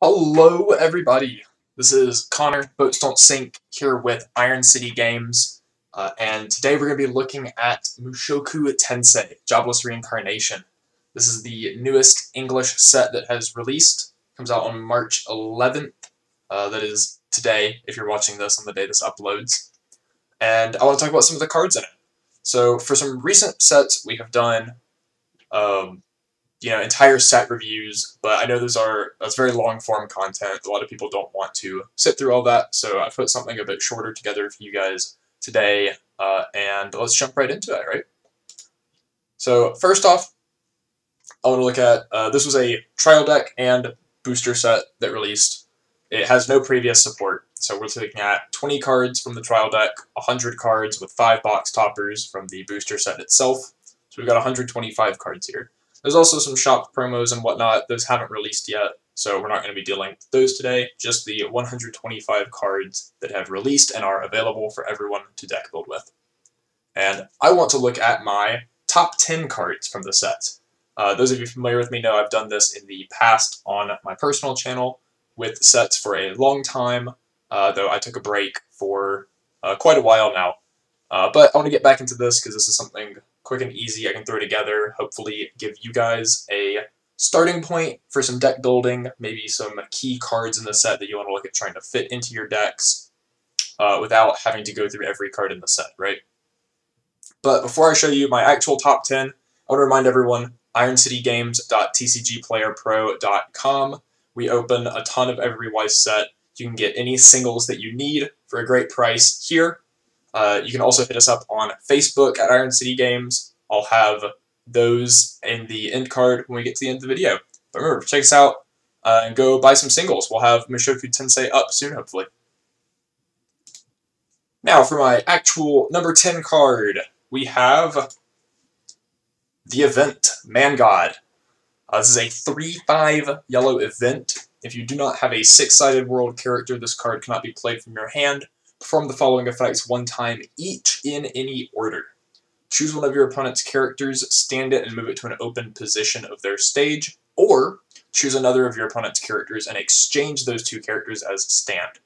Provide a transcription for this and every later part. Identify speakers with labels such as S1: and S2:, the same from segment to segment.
S1: Hello, everybody. This is Connor, Boats Don't Sink, here with Iron City Games, and today we're going to be looking at Mushoku Tensei, Jobless Reincarnation. This is the newest English set that has released. Comes out on March 11th. That is today, if you're watching this on the day this uploads. And I want to talk about some of the cards in it. So, for some recent sets, we have done entire set reviews, but I know that's very long-form content. A lot of people don't want to sit through all that, so I put something a bit shorter together for you guys today, and let's jump right into it, right? So, first off, I want to look at, this was a trial deck and booster set that released. It has no previous support, so we're looking at 20 cards from the trial deck, 100 cards with 5 box toppers from the booster set itself, so we've got 125 cards here. There's also some shop promos and whatnot. Those haven't released yet, so we're not going to be dealing with those today. Just the 125 cards that have released and are available for everyone to deck build with. And I want to look at my top 10 cards from the set. Those of you familiar with me know I've done this in the past on my personal channel with sets for a long time, though I took a break for quite a while now. But I want to get back into this because this is something quick and easy I can throw together, hopefully give you guys a starting point for some deck building, maybe some key cards in the set that you want to look at trying to fit into your decks without having to go through every card in the set, right? But before I show you my actual top 10, I want to remind everyone, ironcitygames.tcgplayerpro.com. We open a ton of every Wise set. You can get any singles that you need for a great price here. You can also hit us up on Facebook at Iron City Games. I'll have those in the end card when we get to the end of the video. But remember, check us out and go buy some singles. We'll have Mushoku Tensei up soon, hopefully. Now, for my actual number 10 card, we have the event, Man God. This is a 3/5 yellow event. If you do not have a 6-sided world character, this card cannot be played from your hand. Perform the following effects one time each in any order. Choose one of your opponent's characters, stand it, and move it to an open position of their stage, or choose another of your opponent's characters and exchange those two characters as stand.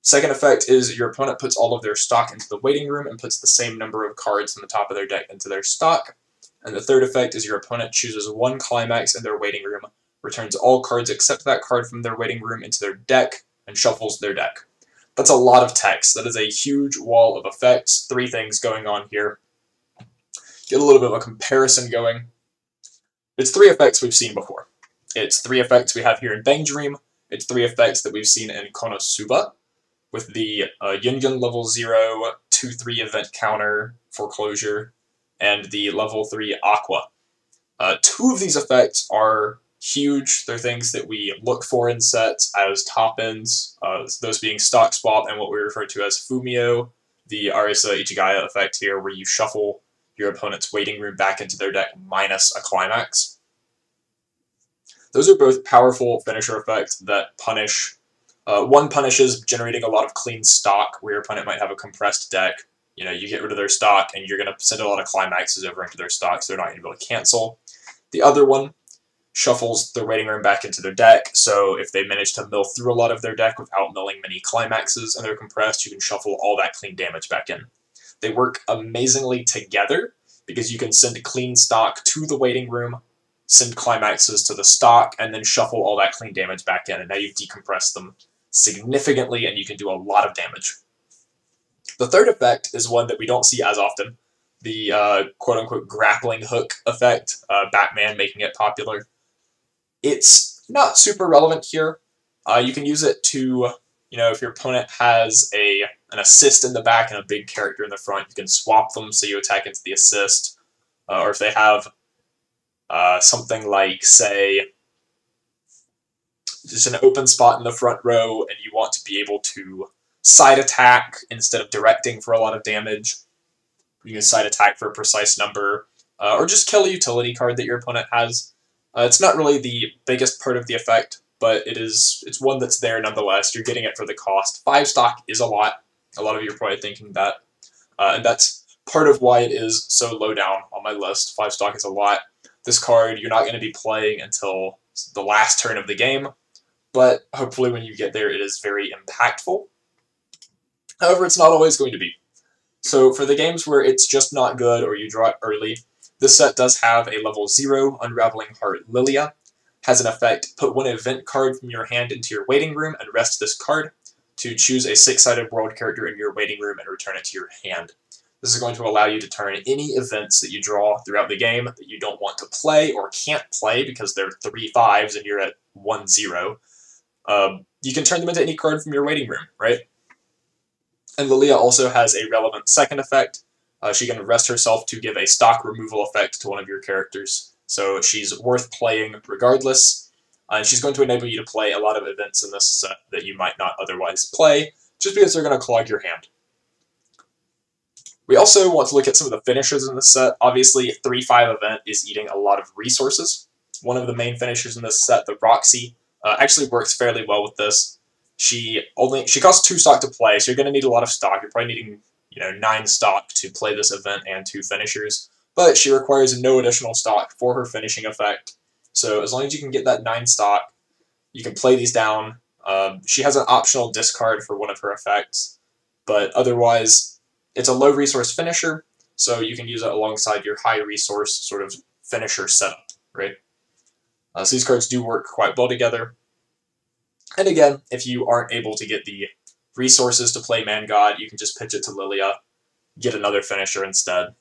S1: Second effect is your opponent puts all of their stock into the waiting room and puts the same number of cards from the top of their deck into their stock. And the third effect is your opponent chooses one climax in their waiting room, returns all cards except that card from their waiting room into their deck, and shuffles their deck. That's a lot of text. That is a huge wall of effects. 3 things going on here. Get a little bit of a comparison going. It's 3 effects we've seen before. It's 3 effects we have here in Bang Dream. It's 3 effects that we've seen in Konosuba, with the Yungun level 0, 2/3 event counter, foreclosure, and the level 3 Aqua. 2 of these effects are huge. They're things that we look for in sets as top-ends, those being Stock Swap and what we refer to as Fumio, the Arisa Ichigaya effect here, where you shuffle your opponent's waiting room back into their deck minus a climax. Those are both powerful finisher effects that punish. One punishes generating a lot of clean stock, where your opponent might have a compressed deck. You know, you get rid of their stock, and you're going to send a lot of climaxes over into their stock, so they're not going to be able to cancel. The other one shuffles their waiting room back into their deck, so if they manage to mill through a lot of their deck without milling many climaxes and they're compressed, you can shuffle all that clean damage back in. They work amazingly together because you can send clean stock to the waiting room, send climaxes to the stock, and then shuffle all that clean damage back in, and now you've decompressed them significantly and you can do a lot of damage. The third effect is one that we don't see as often, the quote-unquote grappling hook effect, Batman making it popular. It's not super relevant here. You can use it to, if your opponent has an assist in the back and a big character in the front, you can swap them so you attack into the assist. Or if they have something like, say, just an open spot in the front row and you want to be able to side attack instead of directing for a lot of damage, you can side attack for a precise number, or just kill a utility card that your opponent has. It's not really the biggest part of the effect, but it's one that's there nonetheless. You're getting it for the cost. 5 stock is a lot. A lot of you are probably thinking that. And that's part of why it is so low down on my list. 5 stock is a lot. This card you're not going to be playing until the last turn of the game. but hopefully when you get there it is very impactful. However, it's not always going to be. So for the games where it's just not good or you draw it early, this set does have a level 0 Unraveling Heart Lilia. Has an effect, put one event card from your hand into your waiting room and rest this card to choose a 6-sided world character in your waiting room and return it to your hand. This is going to allow you to turn any events that you draw throughout the game that you don't want to play or can't play because they're 3 5s and you're at 1 0. You can turn them into any card from your waiting room, right? And Lilia also has a relevant second effect. She can rest herself to give a stock removal effect to one of your characters. So she's worth playing regardless. And she's going to enable you to play a lot of events in this set that you might not otherwise play, just because they're going to clog your hand. We also want to look at some of the finishers in this set. Obviously, 3-5 event is eating a lot of resources. One of the main finishers in this set, the Roxy, actually works fairly well with this. She costs 2 stock to play, so you're going to need a lot of stock. You're probably needing 9 stock to play this event and 2 finishers. But she requires no additional stock for her finishing effect. So as long as you can get that 9 stock, you can play these down. She has an optional discard for one of her effects, but otherwise, it's a low resource finisher, so you can use it alongside your high resource sort of finisher setup, right? So these cards do work quite well together. And again, if you aren't able to get the resources to play Man God, you can just pitch it to Lilia, get another finisher instead.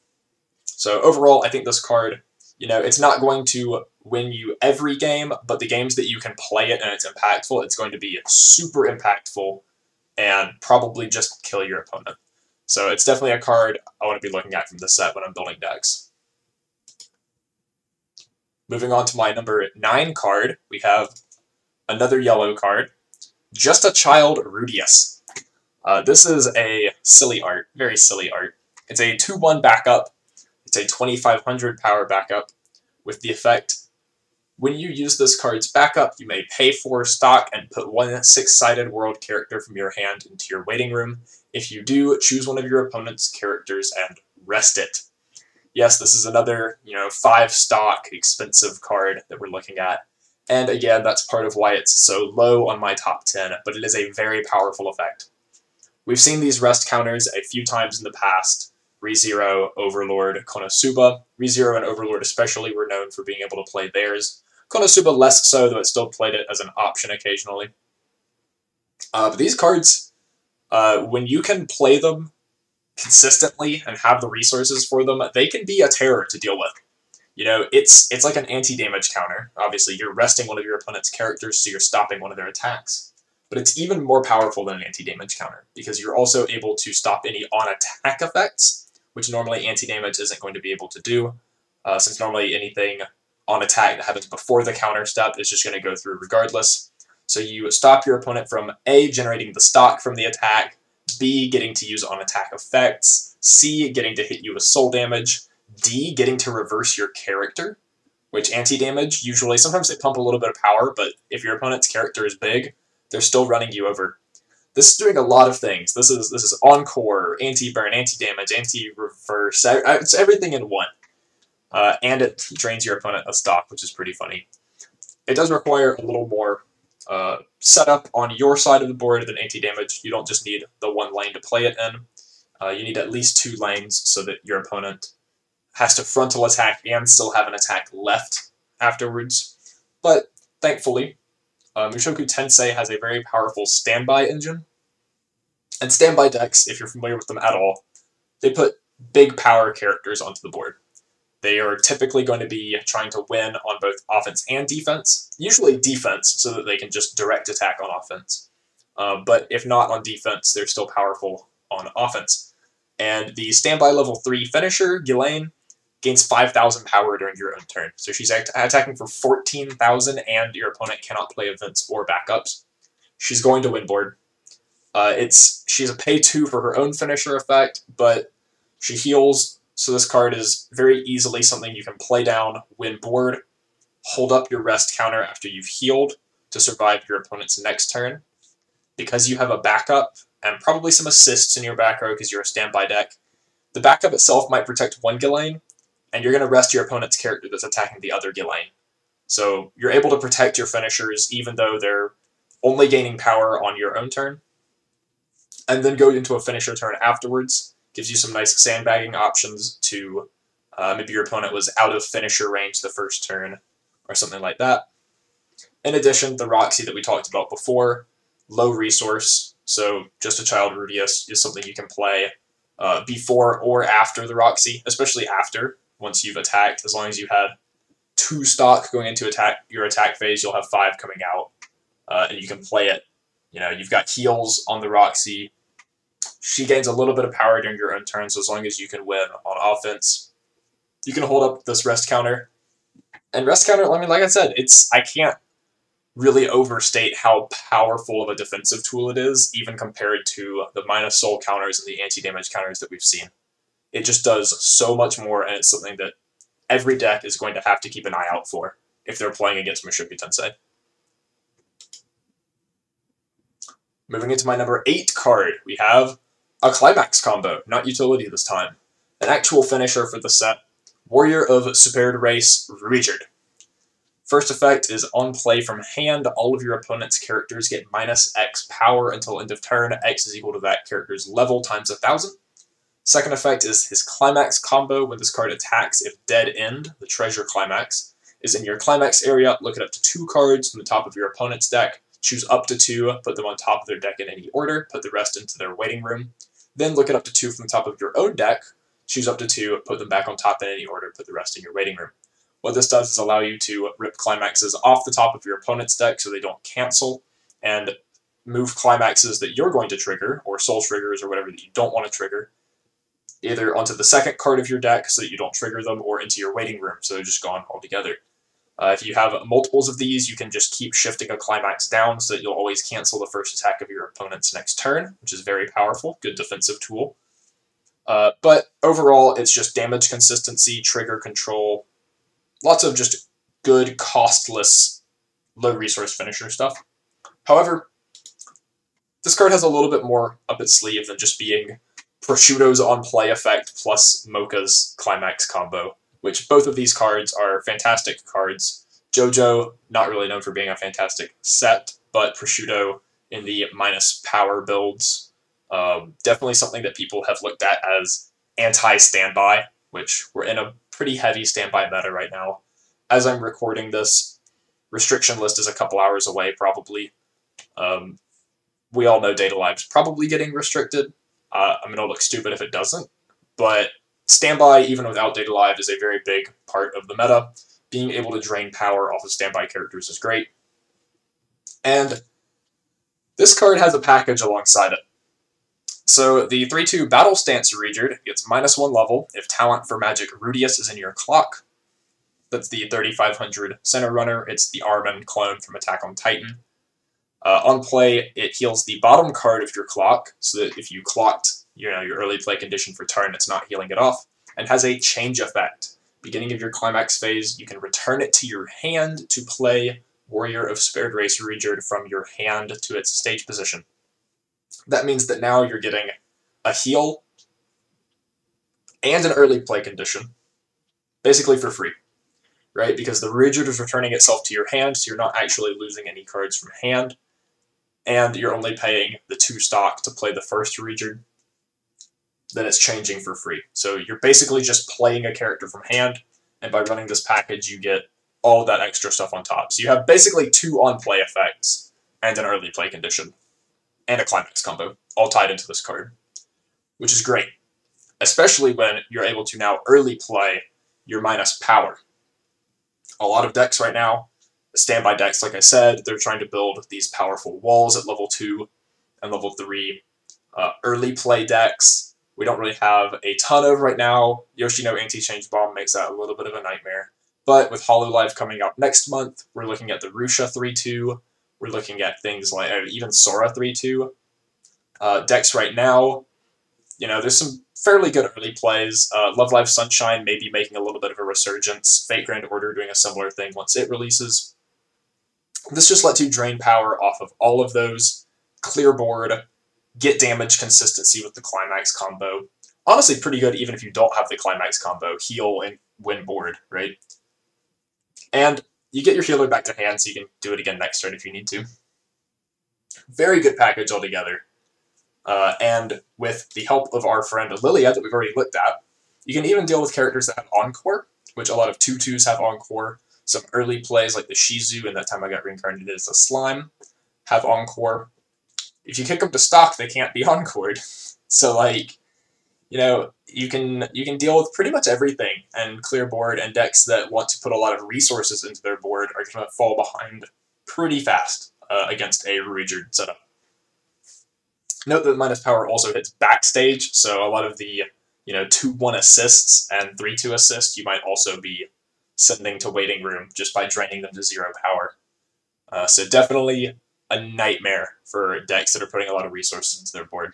S1: So overall, I think this card, it's not going to win you every game, but the games that you can play it and it's impactful, it's going to be super impactful and probably just kill your opponent. So it's definitely a card I want to be looking at from this set when I'm building decks. Moving on to my number 9 card, we have another yellow card, Just a Child Rudius. This is a silly art, very silly art. It's a 2-1 backup. It's a 2500 power backup with the effect, when you use this card's backup, you may pay 4 stock and put one 6-sided world character from your hand into your waiting room. If you do, choose one of your opponent's characters and rest it. Yes, this is another, 5 stock expensive card that we're looking at. And again, that's part of why it's so low on my top 10, but it is a very powerful effect. We've seen these rest counters a few times in the past. ReZero, Overlord, Konosuba. ReZero and Overlord especially were known for being able to play theirs. Konosuba less so, though it still played it as an option occasionally. But these cards, when you can play them consistently and have the resources for them, they can be a terror to deal with. It's like an anti-damage counter. Obviously, you're resting one of your opponent's characters, so you're stopping one of their attacks. But it's even more powerful than an anti-damage counter, because you're also able to stop any on-attack effects, which normally anti-damage isn't going to be able to do, since normally anything on attack that happens before the counter step is just going to go through regardless. So you stop your opponent from A, generating the stock from the attack, B, getting to use on-attack effects, C, getting to hit you with soul damage, D, getting to reverse your character, which anti-damage, usually, sometimes they pump a little bit of power, but if your opponent's character is big, they're still running you over. This is doing a lot of things. This is encore, anti-burn, anti-damage, anti-reverse, it's everything in one. And it drains your opponent a stock, which is pretty funny. It does require a little more setup on your side of the board than anti-damage. You don't just need the one lane to play it in. You need at least 2 lanes so that your opponent has to frontal attack and still have an attack left afterwards. But thankfully, Mushoku Tensei has a very powerful standby engine. And standby decks, if you're familiar with them at all, they put big power characters onto the board. They are typically going to be trying to win on both offense and defense, usually defense, so that they can just direct attack on offense. But if not on defense, they're still powerful on offense. And the standby level 3 finisher, Ghislaine, gains 5,000 power during your own turn. So she's attacking for 14,000, and your opponent cannot play events or backups. She's going to win board. She's a pay 2 for her own finisher effect, but she heals, so this card is very easily something you can play down, win board, hold up your rest counter after you've healed to survive your opponent's next turn. Because you have a backup, and probably some assists in your back row because you're a standby deck, the backup itself might protect one Ghislaine, and you're going to rest your opponent's character that's attacking the other Ghislaine. So you're able to protect your finishers even though they're only gaining power on your own turn, and then go into a finisher turn afterwards. Gives you some nice sandbagging options to maybe your opponent was out of finisher range the first turn, or something like that. In addition, the Roxy that we talked about before, low resource, so just a Child Rudius is something you can play before or after the Roxy, especially after, once you've attacked. As long as you had 2 stock going into your attack phase, you'll have 5 coming out, and you can play it. You know, you've got heals on the Roxy. She gains a little bit of power during your own turn, so as long as you can win on offense, you can hold up this rest counter. And rest counter, I mean, like I said, I can't really overstate how powerful of a defensive tool it is, even compared to the minus soul counters and the anti-damage counters that we've seen. It just does so much more, and it's something that every deck is going to have to keep an eye out for if they're playing against Mushoku Tensei. Moving into my number 8 card, we have a Climax combo, not utility this time. An actual finisher for the set, Warrior of Supered Race, Richard. First effect is on play from hand, all of your opponent's characters get minus X power until end of turn. X is equal to that character's level times 1,000. Second effect is his Climax combo. When this card attacks, if Dead End, the treasure Climax, is in your Climax area, look at up to 2 cards from the top of your opponent's deck, choose up to 2, put them on top of their deck in any order, put the rest into their waiting room. Then look at up to 2 from the top of your own deck, choose up to 2, put them back on top in any order, put the rest in your waiting room. What this does is allow you to rip Climaxes off the top of your opponent's deck so they don't cancel, and move Climaxes that you're going to trigger, or Soul Triggers or whatever that you don't want to trigger, either onto the second card of your deck so that you don't trigger them, or into your waiting room so they're just gone altogether. If you have multiples of these, you can just keep shifting a Climax down so that you'll always cancel the first attack of your opponent's next turn, which is very powerful, good defensive tool. But overall, it's just damage consistency, trigger control, lots of just good, costless, low-resource finisher stuff. However, this card has a little bit more up its sleeve than just being Prosciutto's on-play effect plus Mocha's Climax combo, which both of these cards are fantastic cards. JoJo, not really known for being a fantastic set, but Prosciutto in the minus power builds, definitely something that people have looked at as anti-standby, which we're in a pretty heavy standby meta right now. As I'm recording this, restriction list is a couple hours away, probably. We all know Data Live's probably getting restricted. I'm going to look stupid if it doesn't, but standby, even without Data Live, is a very big part of the meta. Being able to drain power off of standby characters is great. And this card has a package alongside it. So the 3/2 Battle Stance Regard gets -1 level if Talent for Magic Rudius is in your clock. That's the 3500 center runner. It's the Armin clone from Attack on Titan. On play, it heals the bottom card of your clock, so that if you clocked your early play condition for turn, it's not healing it off, and has a change effect. Beginning of your Climax phase, you can return it to your hand to play Warrior of Spared Race Regard from your hand to its stage position. That means that now you're getting a heal and an early play condition, basically for free, right? Because the Regard is returning itself to your hand, so you're not actually losing any cards from hand, and you're only paying the 2 stock to play the first Regard, then it's changing for free. So you're basically just playing a character from hand, and by running this package, you get all that extra stuff on top. So you have basically 2 on-play effects, and an early play condition, and a Climax combo, all tied into this card, which is great, especially when you're able to now early play your minus power. A lot of decks right now, standby decks, like I said, they're trying to build these powerful walls at level 2 and level 3. Early play decks, we don't really have a ton of right now. Yoshino Anti-Change Bomb makes that a little bit of a nightmare. But with HoloLive coming out next month, we're looking at the Rusha 3/2. We're looking at things like even Sora 3/2. Decks right now, there's some fairly good early plays. Love Live Sunshine may be making a little bit of a resurgence. Fate Grand Order doing a similar thing once it releases. This just lets you drain power off of all of those, clear board, get damage consistency with the Climax combo. Honestly, pretty good even if you don't have the Climax combo. Heal and win board, right? And you get your healer back to hand so you can do it again next turn if you need to. Very good package altogether. And with the help of our friend Lilia that we've already looked at, you can even deal with characters that have Encore, which a lot of 2/2s have Encore. Some early plays like the Shizu and That Time I Got Reincarnated as a Slime have Encore. If you kick them to stock, they can't be Encored. So, like, you know, you can deal with pretty much everything and clear board, and decks that want to put a lot of resources into their board are going to fall behind pretty fast against a Ruijerd setup. Note that minus power also hits backstage, so a lot of the 2/1 assists and 3/2 assists you might also be sending to waiting room just by draining them to 0 power. So definitely a nightmare for decks that are putting a lot of resources into their board.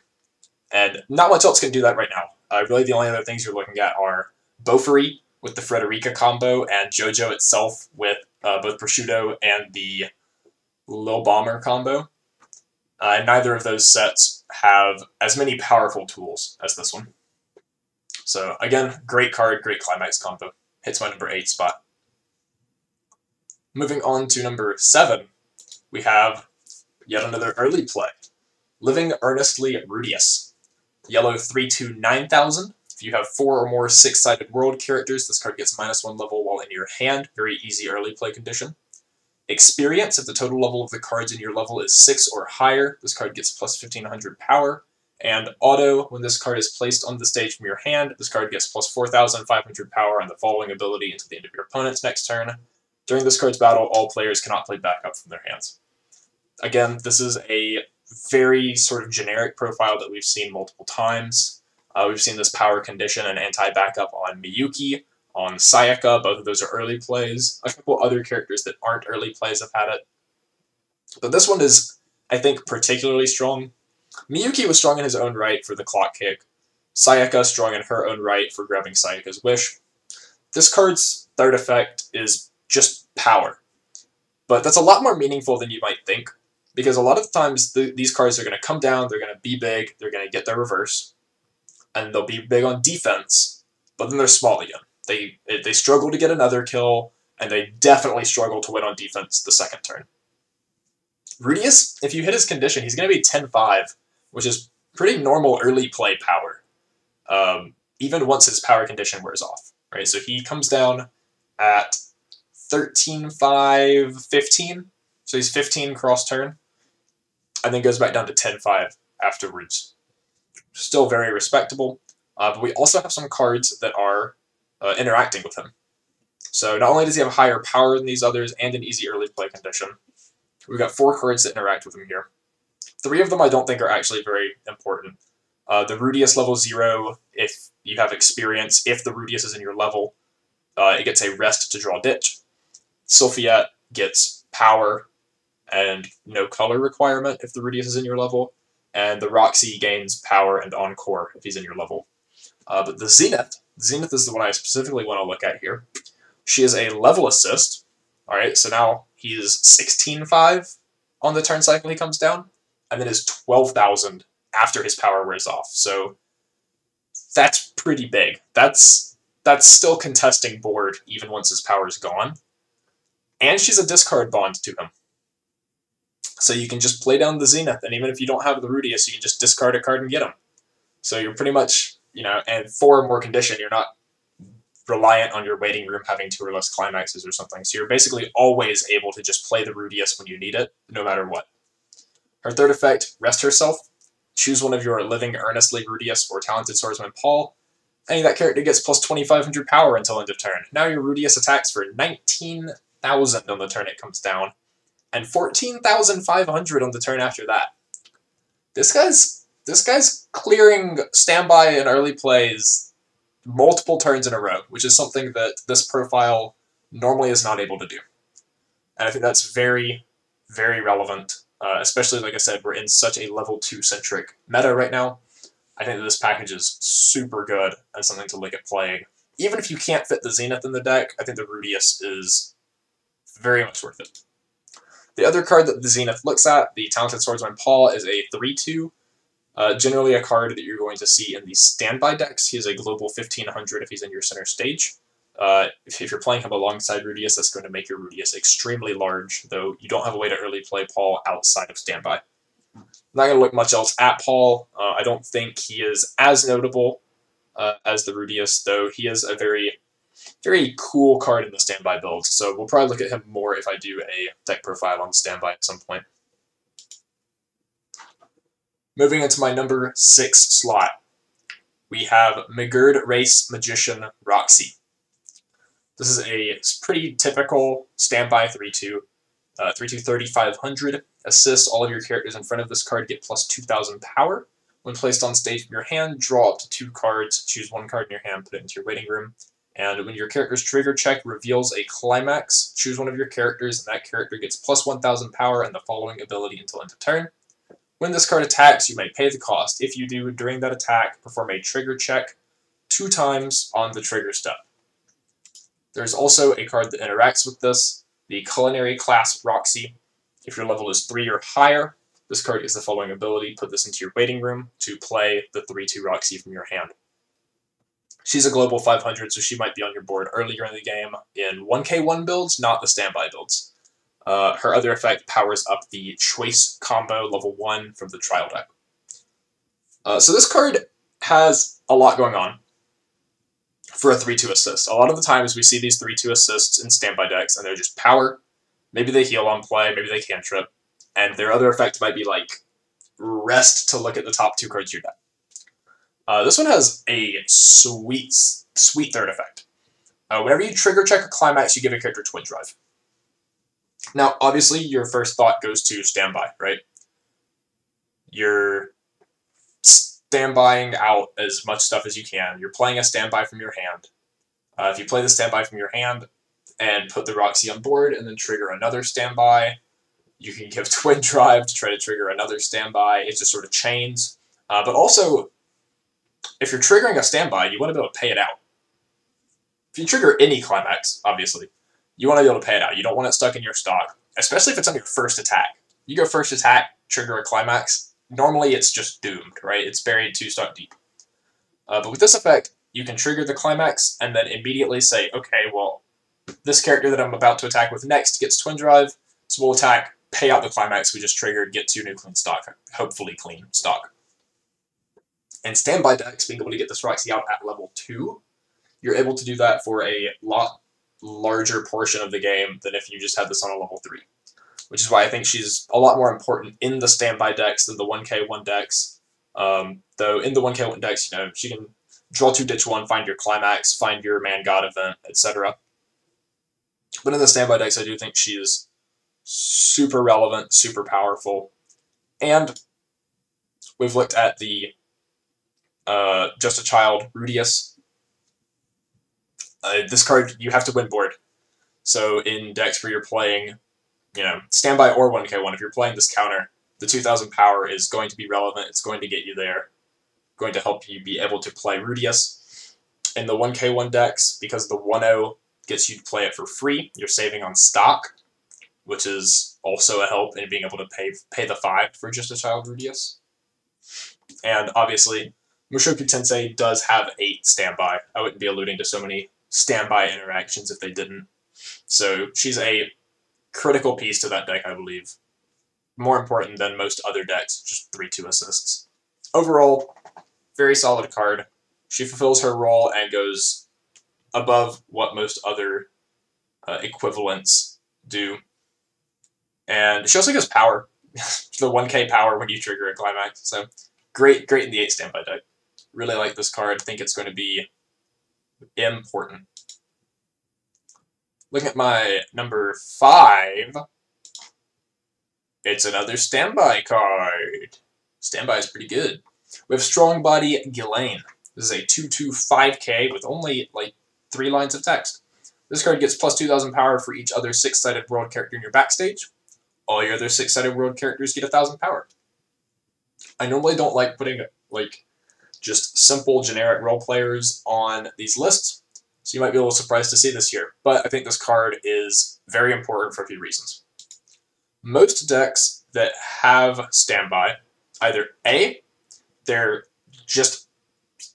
S1: And not much else can do that right now. Really the only other things you're looking at are Beaufry with the Frederica combo and JoJo itself with both Prosciutto and the Lil Bomber combo. Neither of those sets have as many powerful tools as this one. So again, great card, great climax combo. Hits my number 8 spot. Moving on to number 7, we have yet another early play. Living Earnestly Rudius. Yellow 3/2 9000. If you have 4 or more 6-sided world characters, this card gets -1 level while in your hand. Very easy early play condition. Experience, if the total level of the cards in your level is 6 or higher, this card gets plus 1500 power. And auto, when this card is placed on the stage from your hand, this card gets plus 4500 power on the following ability until the end of your opponent's next turn. During this card's battle, all players cannot play backup from their hands. Again, this is a very sort of generic profile that we've seen multiple times. We've seen this power condition and anti-backup on Miyuki, on Sayaka, both of those are early plays. A couple other characters that aren't early plays have had it. But this one is, I think, particularly strong. Miyuki was strong in his own right for the clock kick. Sayaka strong in her own right for grabbing Sayaka's wish. This card's third effect is just power. But that's a lot more meaningful than you might think, because a lot of times these cards are going to come down, they're going to be big, they're going to get their reverse, and they'll be big on defense, but then they're small again. They struggle to get another kill, and they definitely struggle to win on defense the second turn. Rudius, if you hit his condition, he's going to be 10-5, which is pretty normal early play power, even once his power condition wears off. Right? So he comes down at 13-5, 15, so he's 15 cross turn, and then goes back down to 10-5 afterwards. Still very respectable, but we also have some cards that are interacting with him. So not only does he have higher power than these others and an easy early play condition, we've got 4 cards that interact with him here. 3 of them I don't think are actually very important. The Rudius level 0, if you have experience, if the Rudius is in your level, it gets a rest to draw ditch. Sylphiette gets power and no color requirement if the Rudius is in your level, and the Roxy gains power and Encore if he's in your level. But the Zenith is the one I specifically want to look at here. She is a level assist. Alright, so now he's 16-5 on the turn cycle he comes down, and then is 12,000 after his power wears off. So that's pretty big. That's still contesting board even once his power is gone. And she's a discard bond to him. So you can just play down the Zenith, and even if you don't have the Rudius, you can just discard a card and get him. So you're pretty much, and 4 or more condition, you're not reliant on your waiting room having 2 or less climaxes or something. So you're basically always able to just play the Rudius when you need it, no matter what. Her third effect, Rest Herself. Choose one of your Living Earnestly Rudius or Talented Swordsman Paul. And that character gets plus 2,500 power until end of turn. Now your Rudius attacks for 19,000 on the turn it comes down, and 14,500 on the turn after that. This guy's clearing standby and early plays multiple turns in a row, which is something that this profile normally is not able to do. And I think that's very, very relevant, especially, like I said, we're in such a level 2-centric meta right now. I think that this package is super good and something to look at playing. Even if you can't fit the Zenith in the deck, I think the Rudius is very much worth it. The other card that the Zenith looks at, the Talented Swordsman Paul, is a 3/2. Generally a card that you're going to see in the standby decks. He is a global 1500 if he's in your center stage. If you're playing him alongside Rudius, that's going to make your Rudius extremely large, though you don't have a way to early play Paul outside of standby. not going to look much else at Paul. I don't think he is as notable as the Rudius, though he is a very, very cool card in the standby build. So we'll probably look at him more if I do a deck profile on standby at some point. Moving into my number 6 slot, we have Megurd Race Magician Roxy. This is a pretty typical standby 3-2. 3-2, 3,500. Assist. All of your characters in front of this card get plus 2,000 power. When placed on stage from your hand, draw up to 2 cards. Choose 1 card in your hand, put it into your waiting room. And when your character's trigger check reveals a climax, choose one of your characters, and that character gets plus 1,000 power and the following ability until end of turn. When this card attacks, you may pay the cost. If you do, during that attack, perform a trigger check 2 times on the trigger step. There's also a card that interacts with this, the Culinary Class Roxy. If your level is 3 or higher, this card gets the following ability. Put this into your waiting room to play the 3-2 Roxy from your hand. She's a global 500, so she might be on your board earlier in the game in 1k1 builds, not the standby builds. Her other effect powers up the Choice combo level 1 from the trial deck. So this card has a lot going on for a 3-2 assist. A lot of the times we see these 3-2 assists in standby decks, and they're just power. Maybe they heal on play, maybe they cantrip, and their other effect might be like rest to look at the top 2 cards of your deck. This one has a sweet third effect. Whenever you trigger check a climax, you give a character Twin Drive. Now, obviously, your first thought goes to standby, right? You're standbying out as much stuff as you can. You're playing a standby from your hand. If you play the standby from your hand and put the Roxy on board and then trigger another standby, you can give Twin Drive to try to trigger another standby. It just sort of chains. But also, if you're triggering a standby, you want to be able to pay it out. If you trigger any climax, obviously, you want to be able to pay it out. You don't want it stuck in your stock, especially if it's on your first attack. You go first attack, trigger a climax, normally it's just doomed, right? It's buried 2 stock deep. But with this effect, you can trigger the climax and then immediately say, okay, well, this character that I'm about to attack with next gets Twin Drive, so we'll attack, pay out the climax we just triggered, get 2 new clean stock, hopefully clean stock. In standby decks, being able to get this Roxy out at level 2, you're able to do that for a lot larger portion of the game than if you just had this on a level 3. Which is why I think she's a lot more important in the standby decks than the 1k1 decks. Though in the 1k1 decks, you know, she can draw 2, ditch 1, find your climax, find your man god event, etc. But in the standby decks, I do think she is super relevant, super powerful. And we've looked at the Just a Child Rudius. This card, you have to win board. So in decks where you're playing, you know, standby or 1k1, if you're playing this counter, the 2,000 power is going to be relevant. It's going to get you there. Going to help you be able to play Rudius. In the 1k1 decks, because the 1-0 gets you to play it for free, you're saving on stock, which is also a help in being able to pay the 5 for Just a Child Rudius. And obviously, Mushoku Tensei does have 8 standby. I wouldn't be alluding to so many standby interactions if they didn't. So she's a critical piece to that deck, I believe. More important than most other decks, just 3-2 assists. Overall, very solid card. She fulfills her role and goes above what most other equivalents do. And she also gives power. The 1k power when you trigger a climax. So great in the 8 standby deck. Really like this card. Think it's going to be important. Looking at my number 5, it's another standby card. Standby is pretty good. We have Strong Body Ghislaine. This is a 2/2 5k with only like 3 lines of text. This card gets plus 2,000 power for each other 6-sided world character in your backstage. All your other 6-sided world characters get 1,000 power. I normally don't like putting like just simple generic role players on these lists, so you might be a little surprised to see this here. But I think this card is very important for a few reasons. Most decks that have standby, either A, they're just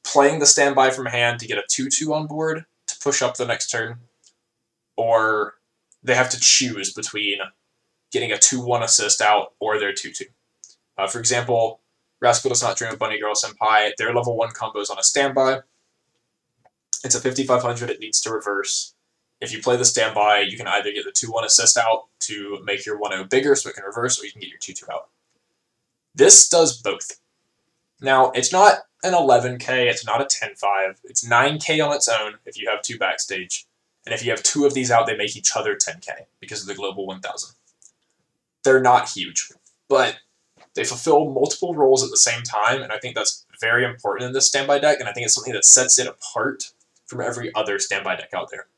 S1: playing the standby from hand to get a 2/2 on board to push up the next turn, or they have to choose between getting a 2/1 assist out or their 2/2. For example, Rascal Does Not Dream of Bunny Girl Senpai, their level 1 combos on a standby. It's a 5500, it needs to reverse. If you play the standby, you can either get the 2-1 assist out to make your 1-0 bigger so it can reverse, or you can get your 2-2 out. This does both. Now, it's not an 11k, it's not a 10-5, it's 9k on its own if you have 2 backstage. And if you have 2 of these out, they make each other 10k because of the Global 1000. They're not huge, but they fulfill multiple roles at the same time, and I think that's very important in this standby deck, and I think it's something that sets it apart from every other standby deck out there.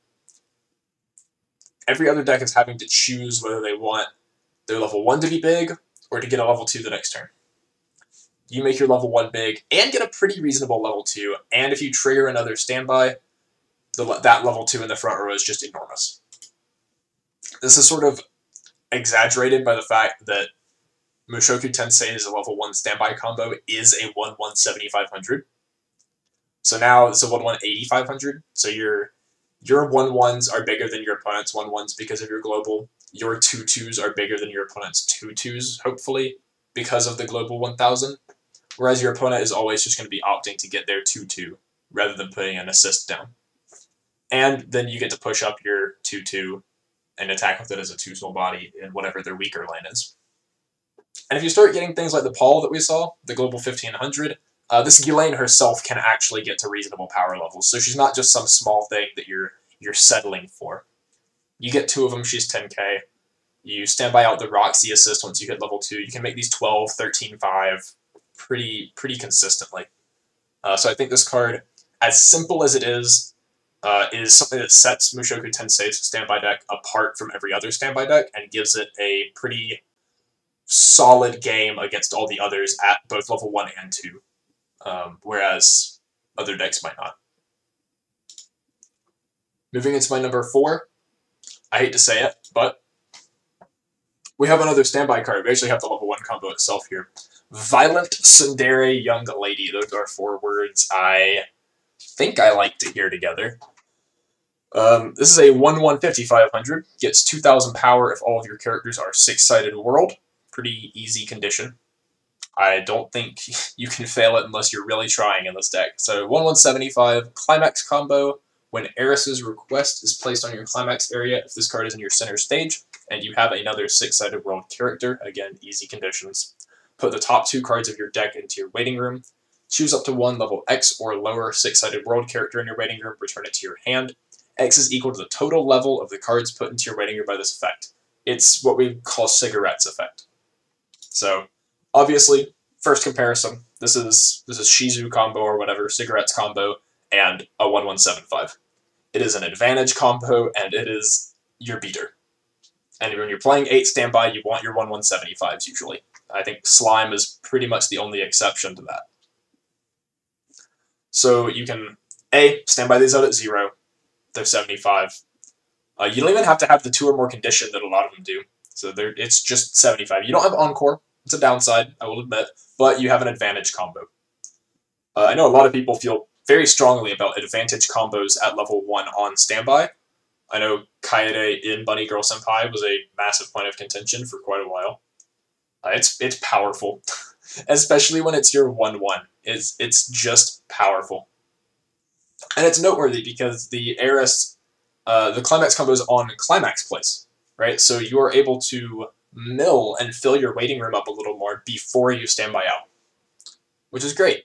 S1: Every other deck is having to choose whether they want their level 1 to be big or to get a level 2 the next turn. You make your level 1 big and get a pretty reasonable level 2, and if you trigger another standby, that level 2 in the front row is just enormous. This is sort of exaggerated by the fact that Mushoku Tensei is a level 1 standby combo is a 1-1 7500. So now it's a 1-1 8500. So your 1-1s are bigger than your opponent's 1-1s because of your global. Your 2-2s are bigger than your opponent's 2-2s, hopefully, because of the global 1000. Whereas your opponent is always just going to be opting to get their 2-2 rather than putting an assist down. And then you get to push up your 2-2 and attack with it as a 2-soul body in whatever their weaker lane is. And if you start getting things like the Paul that we saw, the Global 1500, this Ghislaine herself can actually get to reasonable power levels. So she's not just some small thing that you're settling for. You get 2 of them, she's 10k. You standby out the Roxy assist once you hit level 2. You can make these 12, 13, 5 pretty consistently. So I think this card, as simple as it is something that sets Mushoku Tensei's standby deck apart from every other standby deck and gives it a pretty solid game against all the others at both level 1 and 2, whereas other decks might not. Moving into my number 4, I hate to say it, but we have another standby card. We actually have the level 1 combo itself here. Violent Tsundere Young Lady. Those are 4 words I think I like to hear together. This is a 1-1 5500. Gets 2000 power if all of your characters are 6-sided world. Pretty easy condition. I don't think you can fail it unless you're really trying in this deck. So 1-1 75, Climax combo. When Eris's request is placed on your Climax area, if this card is in your center stage, and you have another 6-sided world character, again, easy conditions. Put the top 2 cards of your deck into your waiting room. Choose up to 1 level X or lower 6-sided world character in your waiting room, return it to your hand. X is equal to the total level of the cards put into your waiting room by this effect. It's what we call Cigarette's effect. So, obviously, first comparison, this is Shizu combo or whatever, Cigarette's combo, and a 1175. It is an advantage combo, and it is your beater. And when you're playing 8 standby, you want your 1175s usually. I think Slime is pretty much the only exception to that. So you can, A, standby these out at 0. They're 75. You don't even have to have the 2 or more condition that a lot of them do. So it's just 75. You don't have Encore. It's a downside, I will admit, but you have an advantage combo. I know a lot of people feel very strongly about advantage combos at level 1 on standby. I know Kaede in Bunny Girl Senpai was a massive point of contention for quite a while. It's powerful, especially when it's your 1-1. It's just powerful. And it's noteworthy because the Eris, the Climax combo is on Climax place, right? So you are able to mill and fill your waiting room up a little more before you standby out, which is great.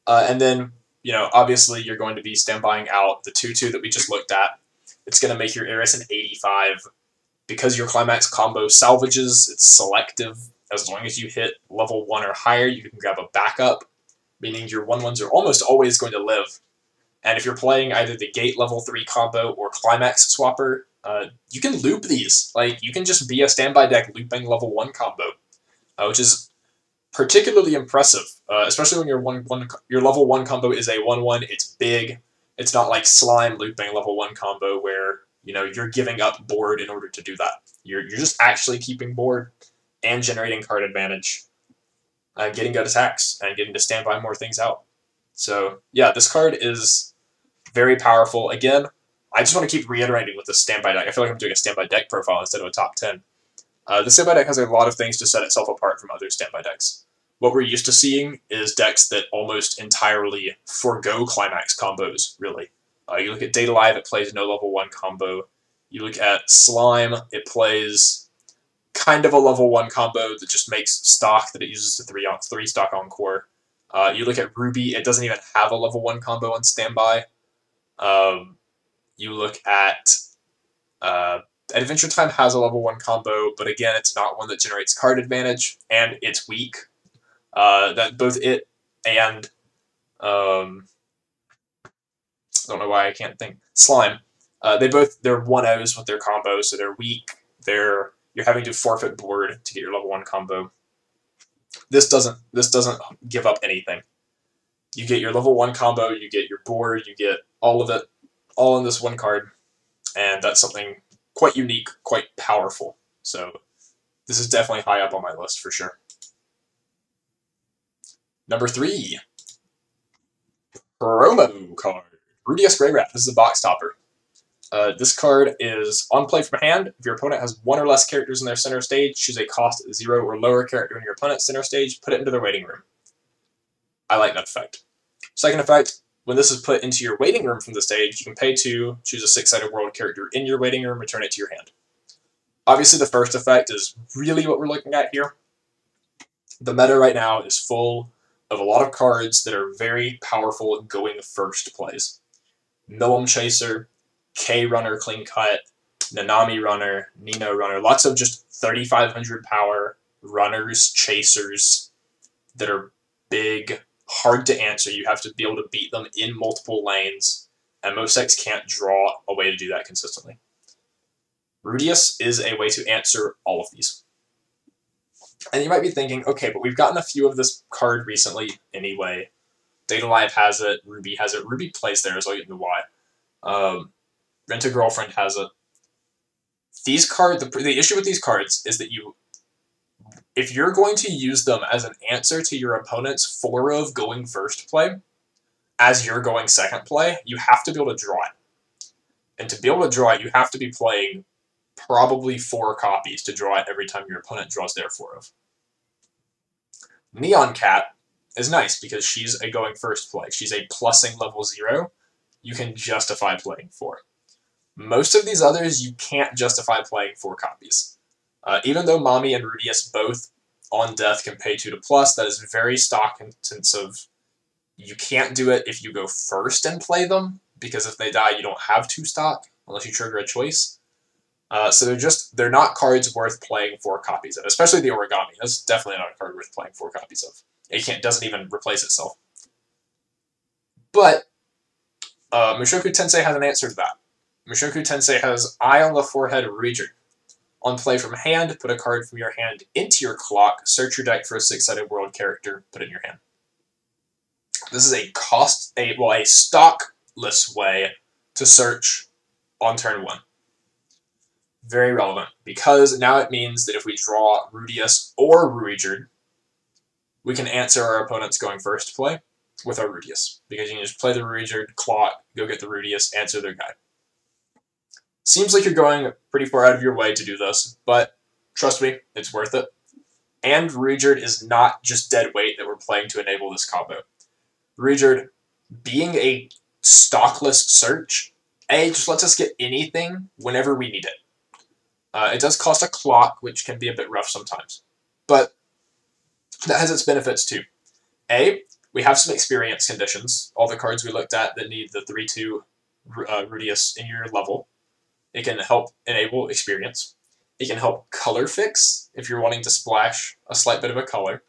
S1: And then, you know, obviously you're going to be standbying out the 2-2 that we just looked at. It's going to make your Eris an 85. Because your Climax combo salvages, it's selective. As long as you hit level 1 or higher, you can grab a backup, meaning your 1-1s are almost always going to live. And if you're playing either the Gate level 3 combo or Climax swapper, you can loop these. Like, you can just be a standby deck looping level 1 combo, which is particularly impressive, especially when your level 1 combo is a 1-1, it's big. It's not like Slime looping level 1 combo where, you know, you're giving up board in order to do that. You're just actually keeping board and generating card advantage, getting good attacks, and getting to standby more things out. So, yeah, this card is very powerful. Again, I just want to keep reiterating with the standby deck. I feel like I'm doing a standby deck profile instead of a top 10. The standby deck has a lot of things to set itself apart from other standby decks. What we're used to seeing is decks that almost entirely forego climax combos, really. You look at Data Live, it plays no level 1 combo. You look at Slime, it plays kind of a level 1 combo that just makes stock that it uses to 3 stock Encore. You look at Ruby, it doesn't even have a level 1 combo on standby. You look at Adventure Time has a level 1 combo, but again, it's not one that generates card advantage, and it's weak. That both it and I don't know why I can't think. Slime. They're 1-0s with their combos, so they're weak. You're having to forfeit board to get your level 1 combo. This doesn't give up anything. You get your level 1 combo, you get your board, you get all of it, all in this one card, and that's something quite unique, quite powerful. So this is definitely high up on my list for sure. Number 3, promo card. Rudius Greyrat. This is a box topper. This card is on play from hand. If your opponent has 1 or less characters in their center stage, choose a cost 0 or lower character in your opponent's center stage, put it into their waiting room. I like that effect. Second effect, when this is put into your waiting room from the stage, you can pay 2, choose a 6-sided world character in your waiting room, return it to your hand. Obviously, the first effect is really what we're looking at here. The meta right now is full of a lot of cards that are very powerful going first plays. Millum Chaser, K-Runner Clean Cut, Nanami Runner, Nino Runner, lots of just 3,500 power runners, chasers that are big, hard to answer. You have to be able to beat them in multiple lanes, and most decks can't draw a way to do that consistently. Rudius is a way to answer all of these. And you might be thinking, okay, but we've gotten a few of this card recently anyway. Data Live has it, Ruby has it. Ruby plays theirs, I'll get into why. Rent a Girlfriend has it. These cards, the issue with these cards is that if you're going to use them as an answer to your opponent's 4 of going first play, as you're going second play, you have to be able to draw it. And to be able to draw it, you have to be playing probably 4 copies to draw it every time your opponent draws their 4 of. Neon Cat is nice because she's a going first play. She's a plussing level 0. You can justify playing 4. Most of these others, you can't justify playing 4 copies. Even though Mami and Rudius both on death can pay 2 to plus, that is very stock intensive. You can't do it if you go first and play them, because if they die, you don't have 2 stock, unless you trigger a choice. So they're not cards worth playing 4 copies of, especially the Origami. That's definitely not a card worth playing 4 copies of. It doesn't even replace itself. But Mushoku Tensei has an answer to that. Mushoku Tensei has Eye on the Forehead Ruijin. On play from hand, put a card from your hand into your clock, search your deck for a 6-sided world character, put it in your hand. This is a stockless way to search on turn 1. Very relevant, because now it means that if we draw Rudius or Ruijin, we can answer our opponent's going first play with our Rudius, because you can just play the Ruijin, clock, go get the Rudius, answer their guy. Seems like you're going pretty far out of your way to do this, but trust me, it's worth it. And Ruijin is not just dead weight that we're playing to enable this combo. Ruijin, being a stockless search, just lets us get anything whenever we need it. It does cost a clock, which can be a bit rough sometimes, but that has its benefits too. We have some experience conditions, all the cards we looked at that need the 3-2 Rudius in your level. It can help enable experience. It can help color fix if you're wanting to splash a slight bit of a color.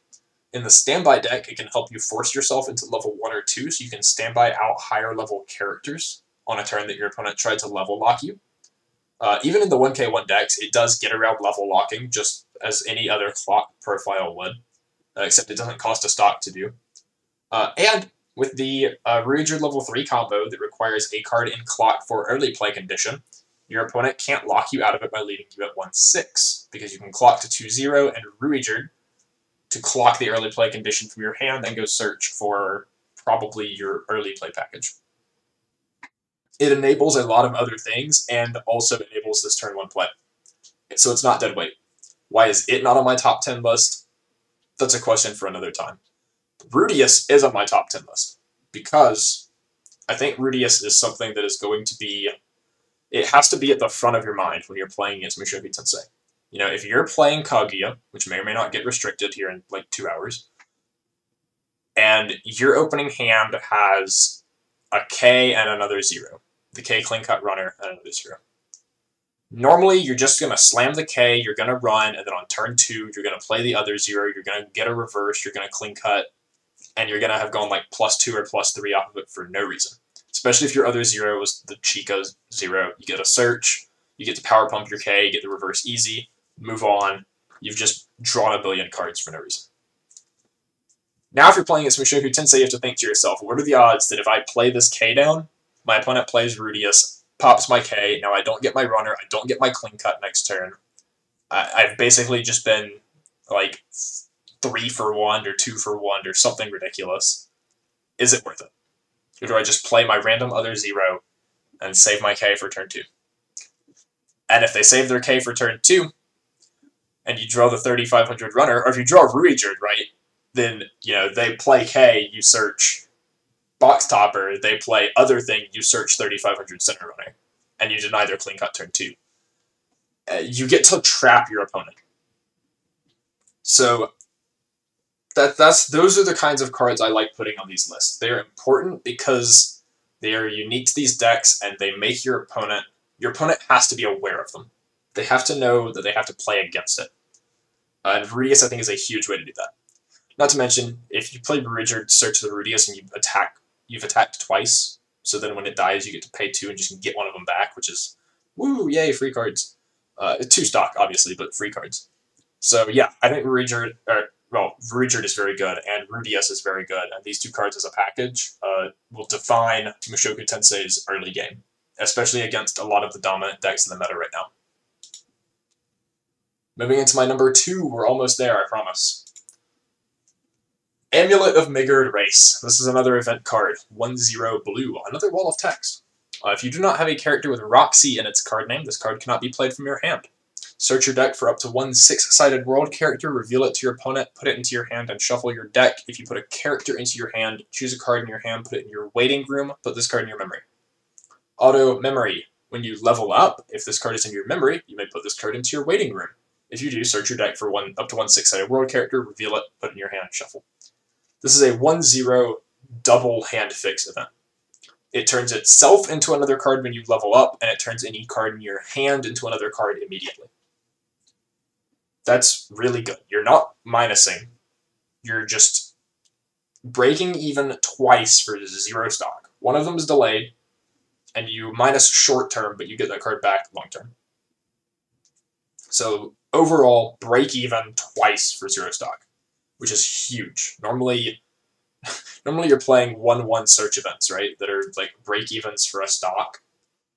S1: In the standby deck, it can help you force yourself into level 1 or 2 so you can standby out higher level characters on a turn that your opponent tried to level lock you. Even in the 1k1 decks, it does get around level locking just as any other clock profile would, except it doesn't cost a stock to do. And with the Ruijin level 3 combo that requires a card in clock for early play condition, your opponent can't lock you out of it by leaving you at 1-6, because you can clock to 2-0 and Ruijin to clock the early play condition from your hand and go search for probably your early play package. It enables a lot of other things and also enables this turn 1 play. So it's not dead weight. Why is it not on my top 10 list? That's a question for another time. Rudius is on my top 10 list because I think Rudius is something that is going to be... It has to be at the front of your mind when you're playing against Mushoku Tensei. You know, if you're playing Kaguya, which may or may not get restricted here in like 2 hours, and your opening hand has a K and another 0. The K clean cut runner and another 0. Normally, you're just going to slam the K, you're going to run, and then on turn 2, you're going to play the other 0, you're going to get a reverse, you're going to clean cut, and you're going to have gone like +2 or +3 off of it for no reason. Especially if your other 0 was the Chica 0. You get a search, you get to power pump your K, you get the reverse easy, move on. You've just drawn a billion cards for no reason. Now if you're playing against Mushoku Tensei, you have to think to yourself, what are the odds that if I play this K down, my opponent plays Rudius, pops my K, now I don't get my runner, I don't get my clean cut next turn. I've basically just been like 3 for 1 or 2 for 1 or something ridiculous. Is it worth it? Or do I just play my random other 0 and save my K for turn 2? And if they save their K for turn 2, and you draw the 3500 runner, or if you draw Ruijerd, right, then, you know, they play K, you search box topper, they play other thing, you search 3500 center runner, and you deny their clean cut turn 2. You get to trap your opponent. So those are the kinds of cards I like putting on these lists. They're important because they are unique to these decks, and they make your opponent has to be aware of them. They have to know that they have to play against it. And Rudius, I think, is a huge way to do that. Not to mention, if you play Ruijerd, search the Rudius, and you've attacked twice, so then when it dies, you get to pay 2 and just get one of them back, which is, woo, yay, free cards. 2 stock, obviously, but free cards. So yeah, I think Ruijerd is very good, and Rudius is very good, and these 2 cards as a package will define Mushoku Tensei's early game, especially against a lot of the dominant decks in the meta right now. Moving into my number 2, we're almost there, I promise. Amulet of Midgard Race. This is another event card. 1/0 blue. Another wall of text. If you do not have a character with Roxy in its card name, this card cannot be played from your hand. Search your deck for up to 1 6-sided world character, reveal it to your opponent, put it into your hand, and shuffle your deck. If you put a character into your hand, choose a card in your hand, put it in your waiting room, put this card in your memory. Auto memory. When you level up, if this card is in your memory, you may put this card into your waiting room. If you do, search your deck for up to 1 6-sided world character, reveal it, put it in your hand, and shuffle. This is a 1/0 double hand fix event. It turns itself into another card when you level up, and it turns any card in your hand into another card immediately. That's really good. You're not minusing. You're just breaking even twice for 0 stock. One of them is delayed, and you minus short term, but you get that card back long term. So overall, break even twice for 0 stock, which is huge. Normally you're playing 1/1 search events, right? That are like break evens for a stock.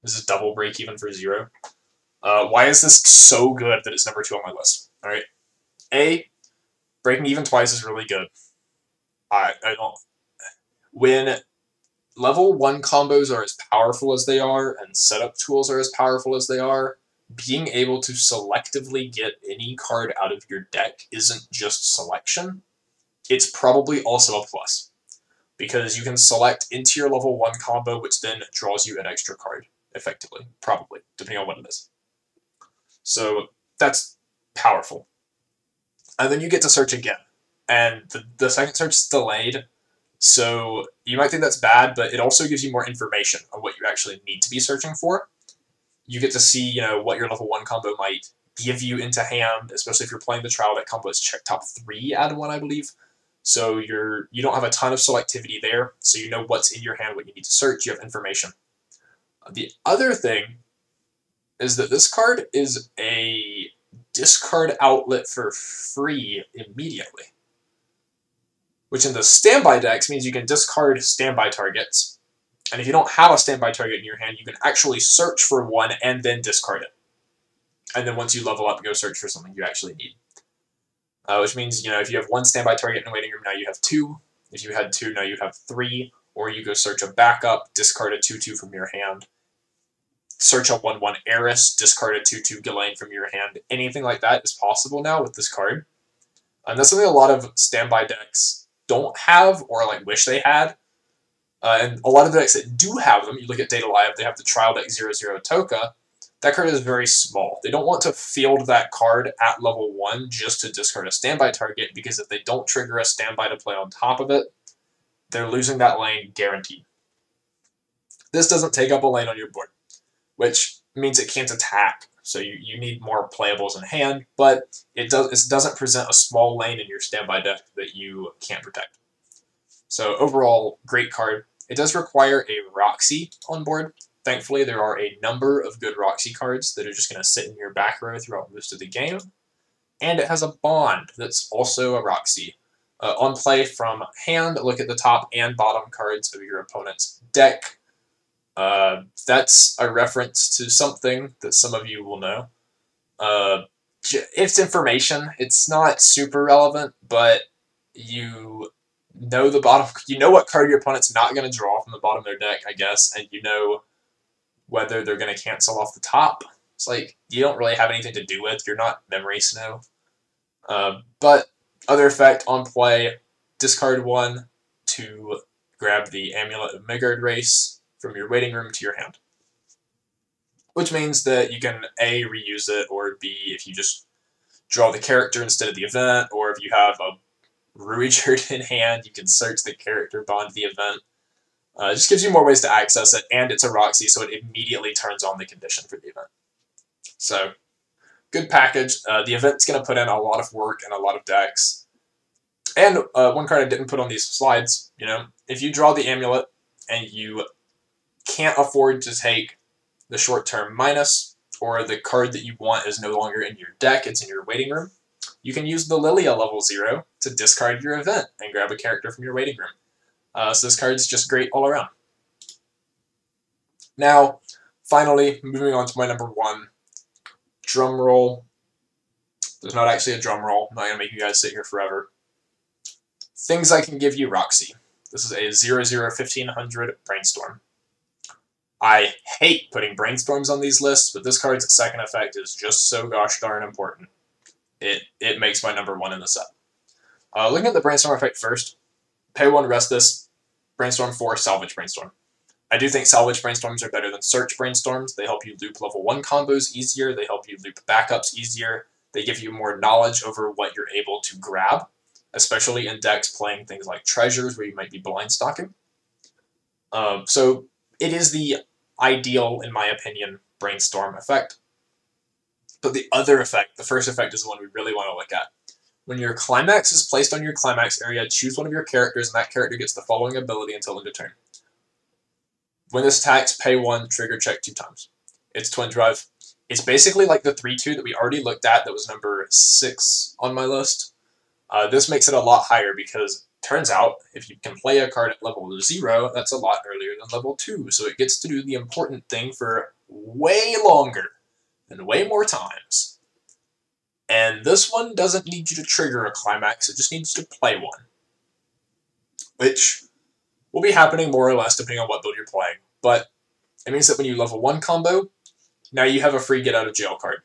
S1: This is double break even for 0. Why is this so good that it's number 2 on my list? All right, breaking even twice is really good. I don't. When level 1 combos are as powerful as they are, and setup tools are as powerful as they are, being able to selectively get any card out of your deck isn't just selection. It's probably also a plus, because you can select into your level 1 combo, which then draws you an extra card, effectively, probably, depending on what it is. So that's powerful. And then you get to search again, and the second search is delayed, so you might think that's bad, but it also gives you more information on what you actually need to be searching for. You get to see, you know, what your level 1 combo might give you into hand, especially if you're playing the trial deck combo. It's check top 3 out of 1, I believe. So you don't have a ton of selectivity there, so you know what's in your hand, what you need to search, you have information. The other thing is that this card is a discard outlet for free immediately, which in the standby decks means you can discard standby targets, and if you don't have a standby target in your hand, you can actually search for one and then discard it. And then once you level up, go search for something you actually need. Which means, you know, if you have 1 standby target in the waiting room, now you have 2. If you had 2, now you have 3. Or you go search a backup, discard a 2/2 from your hand. search a 1/1 Eris, discard a 2/2 Ghislaine from your hand. Anything like that is possible now with this card. And that's something a lot of standby decks don't have or like wish they had. And a lot of the decks that do have them, you look at Data Live, they have the Trial Deck 0/0 Toka. That card is very small. They don't want to field that card at level 1 just to discard a standby target, because if they don't trigger a standby to play on top of it, they're losing that lane guaranteed. This doesn't take up a lane on your board, which means it can't attack. So you need more playables in hand, but it doesn't present a small lane in your standby deck that you can't protect. So overall, great card. It does require a Roxy on board. Thankfully, there are a number of good Roxy cards that are just going to sit in your back row throughout most of the game. And it has a Bond that's also a Roxy. On play from hand, look at the top and bottom cards of your opponent's deck. That's a reference to something that some of you will know. It's information. It's not super relevant, but you know the bottom. You know what card your opponent's not going to draw from the bottom of their deck, I guess, and you know whether they're going to cancel off the top. It's like you don't really have anything to do with. You're not Memory Snow. But other effect on play, discard 1 to grab the Amulet of Midgard Race from your waiting room to your hand. Which means that you can A, reuse it, or B, if you just draw the character instead of the event, or if you have a Ruijerd in hand, you can search the character, bond the event. It just gives you more ways to access it, and it's a Roxy, so it immediately turns on the condition for the event. So, good package. The event's going to put in a lot of work and a lot of decks. And one card I didn't put on these slides, if you draw the Amulet and you can't afford to take the short-term minus, or the card that you want is no longer in your deck, it's in your waiting room, you can use the Lilia level 0 to discard your event and grab a character from your waiting room. So this card's just great all around. Now, finally, moving on to my number 1. Drum roll. There's not actually a drum roll. I'm not going to make you guys sit here forever. Things I can give you, Roxy. This is a 0/0/1500 Brainstorm. I hate putting Brainstorms on these lists, but this card's second effect is just so gosh darn important. It makes my number 1 in the set. Looking at the Brainstorm effect first, pay 1, rest this, Brainstorm 4, Salvage Brainstorm. I do think Salvage Brainstorms are better than Search Brainstorms. They help you loop level 1 combos easier, they help you loop backups easier, they give you more knowledge over what you're able to grab, especially in decks playing things like Treasures where you might be blind stocking. So it is the ideal, in my opinion, Brainstorm effect. But the other effect, the first effect, is the one we really want to look at. When your climax is placed on your climax area, choose one of your characters, and that character gets the following ability until end of turn. When this attacks, pay 1, trigger check 2 times. It's Twin Drive. It's basically like the 3/2 that we already looked at that was number 6 on my list. This makes it a lot higher because turns out if you can play a card at level 0, that's a lot earlier than level 2, so it gets to do the important thing for way longer and way more times. And this one doesn't need you to trigger a climax, it just needs you to play one. Which will be happening more or less depending on what build you're playing. But it means that when you level 1 combo, now you have a free get out of jail card.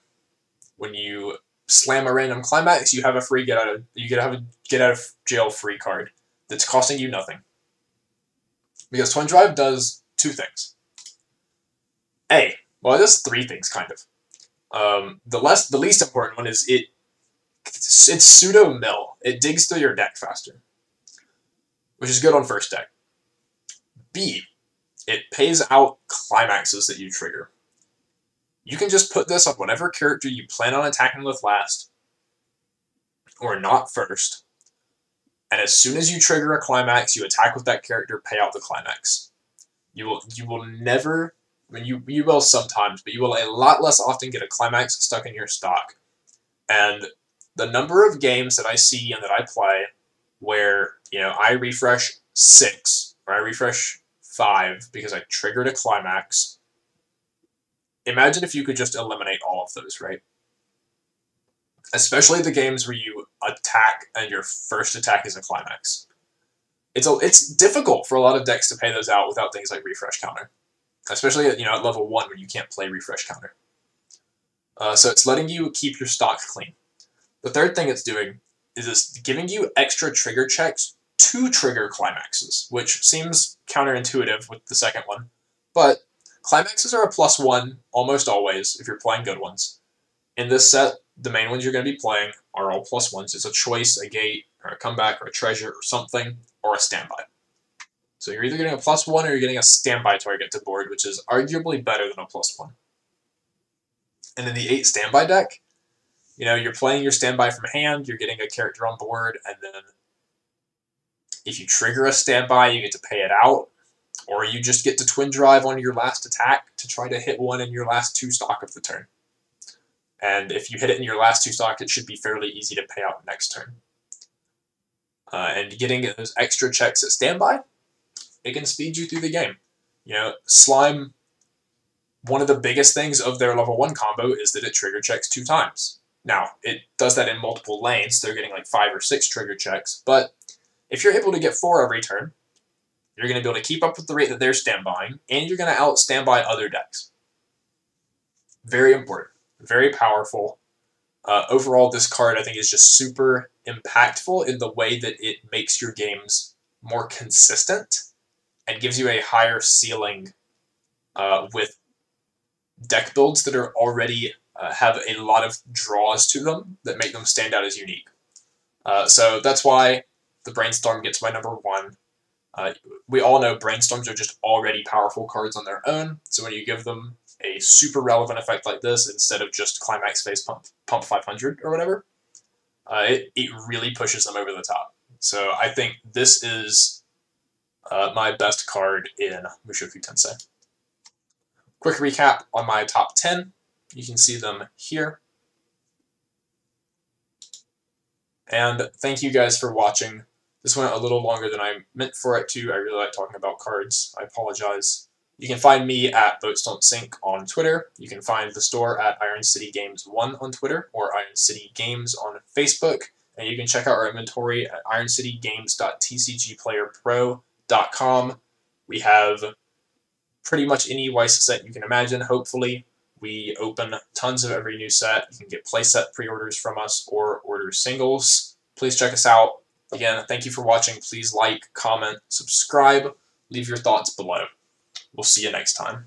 S1: When you slam a random climax, you have a free get out of jail free card that's costing you nothing. Because Twin Drive does 2 things. Well, it does 3 things, kind of. The least important one is it's pseudo mill. It digs through your deck faster, which is good on first deck. B, it pays out climaxes that you trigger. You can just put this on whatever character you plan on attacking with last, or not first, and as soon as you trigger a climax, you attack with that character, pay out the climax. You will never, I mean, you will sometimes, but you will a lot less often get a climax stuck in your stock. And the number of games that I see and that I play where, I refresh 6, or I refresh 5 because I triggered a climax. Imagine if you could just eliminate all of those, right? Especially the games where you attack and your first attack is a climax. It's difficult for a lot of decks to pay those out without things like refresh counter. especially at, at level 1 when you can't play refresh counter. So it's letting you keep your stock clean. The third thing it's doing is it's giving you extra trigger checks to trigger climaxes, which seems counterintuitive with the second one. But climaxes are a +1 almost always if you're playing good ones. In this set, the main ones you're going to be playing are all +1s. It's a choice, a gate, or a comeback, or a treasure, or something, or a standby. So you're either getting a +1 or you're getting a standby target to board, which is arguably better than a +1. And in the 8 standby deck, you're playing your standby from hand, you're getting a character on board, and then if you trigger a standby, you get to pay it out, or you just get to twin drive on your last attack to try to hit one in your last 2 stock of the turn. And if you hit it in your last 2 stock, it should be fairly easy to pay out next turn. And getting those extra checks at standby, it can speed you through the game. Slime, one of the biggest things of their level 1 combo is that it trigger checks 2 times. Now, it does that in multiple lanes, so they're getting like 5 or 6 trigger checks, but if you're able to get 4 every turn, you're going to be able to keep up with the rate that they're standbying, and you're going to out-standby other decks. Very important. Very powerful. Overall, this card, I think, is just super impactful in the way that it makes your games more consistent and gives you a higher ceiling with deck builds that are already have a lot of draws to them that make them stand out as unique. So that's why the Brainstorm gets my number 1. We all know Brainstorms are just already powerful cards on their own, so when you give them a super relevant effect like this, instead of just Climax Phase Pump 500 or whatever, it really pushes them over the top. So I think this is my best card in Mushoku Tensei. Quick recap on my top 10. You can see them here. And thank you guys for watching. This went a little longer than I meant for it to. I really like talking about cards. I apologize. You can find me at Boats Don't Sink on Twitter. You can find the store at Iron City Games 1 on Twitter or Iron City Games on Facebook. And you can check out our inventory at ironcitygames.tcgplayerpro.com. We have pretty much any Weiss set you can imagine, hopefully. We open tons of every new set. You can get playset pre-orders from us or order singles. Please check us out. Again, thank you for watching. Please like, comment, subscribe, leave your thoughts below. We'll see you next time.